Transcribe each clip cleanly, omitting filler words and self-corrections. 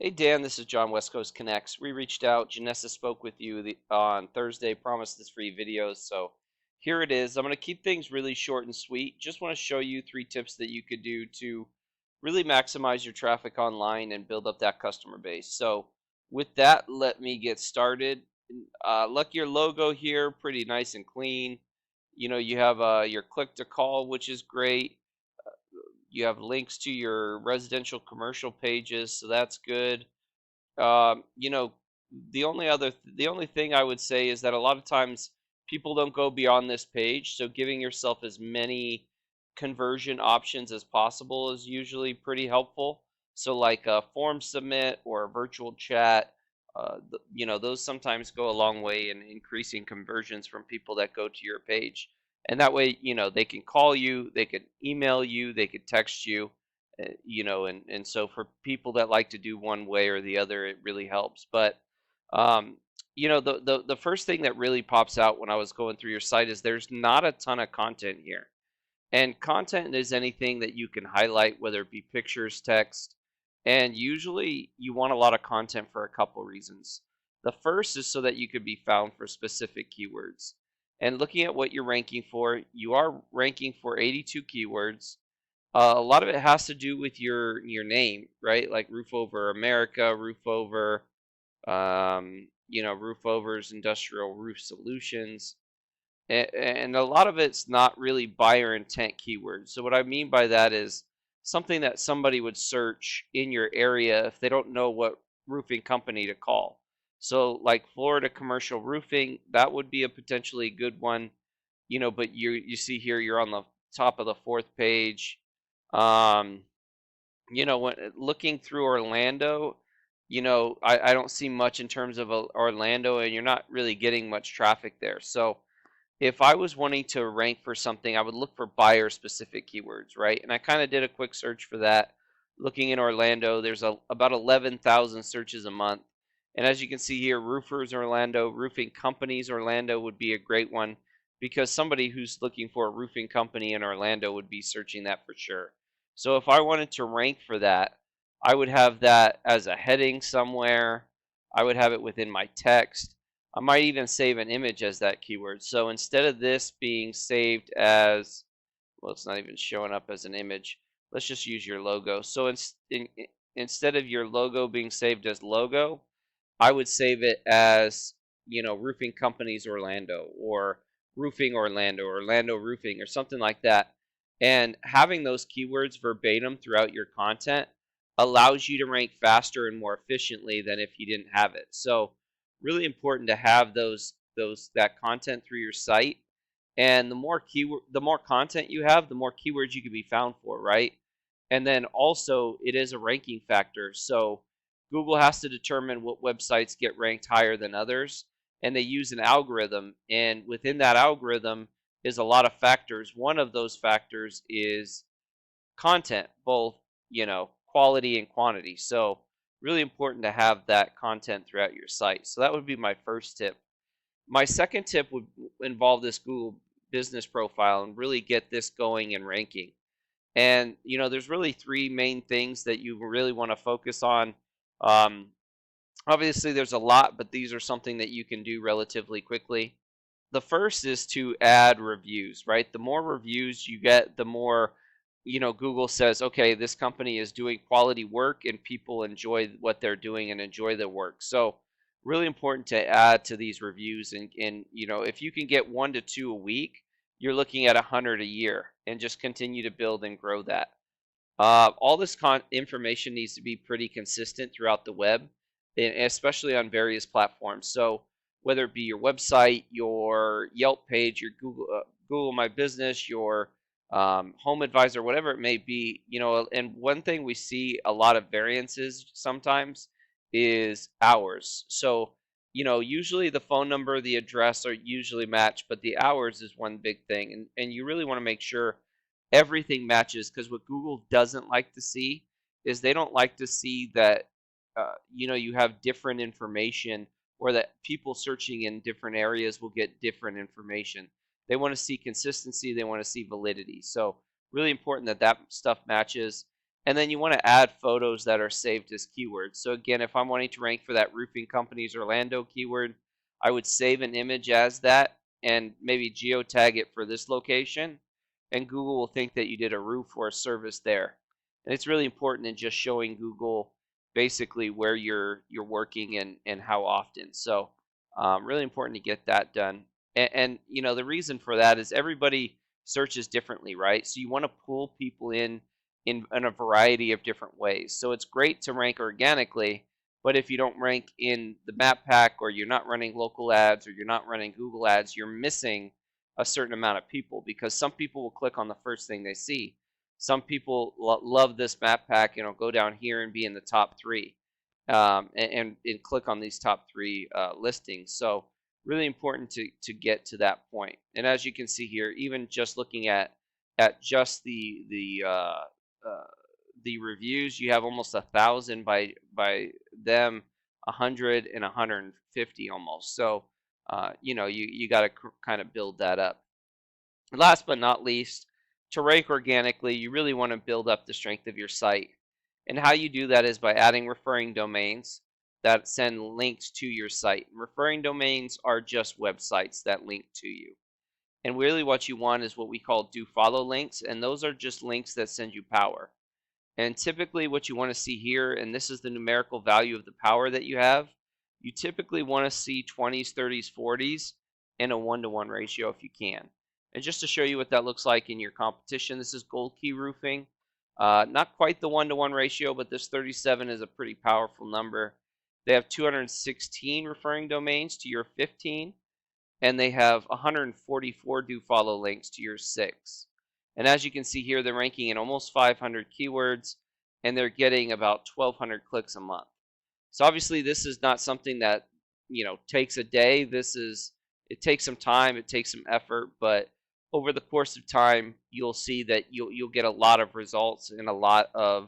Hey Dan, this is John, West Coast Connects. We reached out. Janessa spoke with you on Thursday, promised this free videos. So here it is. I'm going to keep things really short and sweet. Just want to show you 3 tips that you could do to really maximize your traffic online and build up that customer base. So with that, let me get started. Look, your logo here, pretty nice and clean. You have your click to call, which is great. You have links to your residential commercial pages, so that's good. um, you know, the only thing I would say is that a lot of times people don't go beyond this page, so giving yourself as many conversion options as possible is usually pretty helpful. So like a form submit or a virtual chat, those sometimes go a long way in increasing conversions from people that go to your page. And that way, they can call you, they could email you, they could text you, and so for people that like to do one way or the other, it really helps. But um, the first thing that really pops out when I was going through your site is there's not a ton of content here. And content is anything that you can highlight, whether it be pictures, text, and usually you want a lot of content for a couple reasons. The first is so that you could be found for specific keywords. And looking at what you're ranking for, you are ranking for 82 keywords. A lot of it has to do with your name, right? Like roof over America, roof over, roof overs, industrial roof solutions, and a lot of it's not really buyer intent keywords. So what I mean by that is something that somebody would search in your area if they don't know what roofing company to call. So like Florida commercial roofing, that would be a potentially good one. But you see here you're on the top of the fourth page. um when looking through Orlando, I don't see much in terms of Orlando, and you're not really getting much traffic there. So if I was wanting to rank for something, I would look for buyer specific keywords, right? And I kind of did a quick search for that. Looking in Orlando, there's about 11,000 searches a month. And as you can see here, roofers Orlando, roofing companies Orlando would be a great one, because somebody who's looking for a roofing company in Orlando would be searching that for sure. So if I wanted to rank for that, I would have that as a heading somewhere. I would have it within my text. I might even save an image as that keyword. So instead of this being saved as, well, it's not even showing up as an image. Let's just use your logo. So instead of your logo being saved as logo, I would save it as, Roofing Companies Orlando, or Roofing Orlando, or Orlando Roofing, or something like that. And having those keywords verbatim throughout your content allows you to rank faster and more efficiently than if you didn't have it. So really important to have that content through your site. And the more content you have, the more keywords you can be found for, right? And then also it is a ranking factor. So Google has to determine what websites get ranked higher than others, and they use an algorithm. And within that algorithm is a lot of factors. One of those factors is content, both, quality and quantity. So really important to have that content throughout your site. So that would be my first tip. My second tip would involve this Google business profile and really get this going and ranking. And there's really 3 main things that you really want to focus on. Um, Obviously, there's a lot, but these are something that you can do relatively quickly. The first is to add reviews, right? The more reviews you get, the more, Google says, okay, this company is doing quality work and people enjoy what they're doing and enjoy their work. So really important to add to these reviews. And if you can get 1 to 2 a week, you're looking at 100 a year, and just continue to build and grow that. All this information needs to be pretty consistent throughout the web, and especially on various platforms. So whether it be your website, your Yelp page, your Google My Business, your Home Advisor, whatever it may be, and one thing we see a lot of variances sometimes is hours. So usually the phone number, the address are usually matched, but the hours is one big thing, and you really want to make sure everything matches, because what Google doesn't like to see is they don't like to see that you have different information, or that people searching in different areas will get different information. They want to see consistency, they want to see validity. So really important that that stuff matches. And then you want to add photos that are saved as keywords. So again, if I'm wanting to rank for that roofing company's Orlando keyword, I would save an image as that and maybe geotag it for this location, and Google will think that you did a roof or a service there. And it's really important in just showing Google basically where you're working and how often. So really important to get that done. And you know, the reason for that is everybody searches differently, right? So you want to pull people in a variety of different ways. So it's great to rank organically, but if you don't rank in the map pack, or you're not running local ads, or you're not running Google ads, you're missing a certain amount of people, because some people will click on the first thing they see. Some people love this map pack, and will go down here and be in the top three, and click on these top three listings. So really important to get to that point. And as you can see here, even just looking at just uh, the reviews, you have almost 1,000 by them, 100 and 150 almost. So you know, you got to kind of build that up. Last but not least, to rank organically, you really want to build up the strength of your site. And how you do that is by adding referring domains that send links to your site. Referring domains are just websites that link to you. And really what you want is what we call do follow links, and those are just links that send you power. And typically what you want to see here, and this is the numerical value of the power that you have, you typically want to see 20s, 30s, 40s in a 1-to-1 ratio if you can. And just to show you what that looks like in your competition, this is Gold Key Roofing. Not quite the 1-to-1 ratio, but this 37 is a pretty powerful number. They have 216 referring domains to your 15, and they have 144 do follow links to your 6. And as you can see here, they're ranking in almost 500 keywords, and they're getting about 1,200 clicks a month. So obviously this is not something that, you know, takes a day. It takes some time, it takes some effort, but over the course of time, you'll see that you'll get a lot of results and a lot of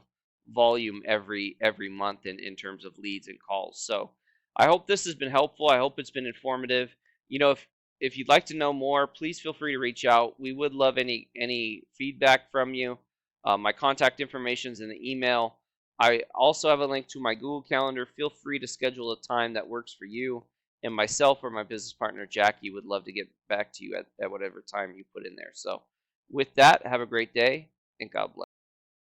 volume every month in terms of leads and calls. So I hope this has been helpful. I hope it's been informative. You know, if you'd like to know more, please feel free to reach out. We would love any feedback from you. My contact information is in the email. I also have a link to my Google Calendar. Feel free to schedule a time that works for you. And myself or my business partner, Jackie, would love to get back to you at whatever time you put in there. So with that, have a great day, and God bless.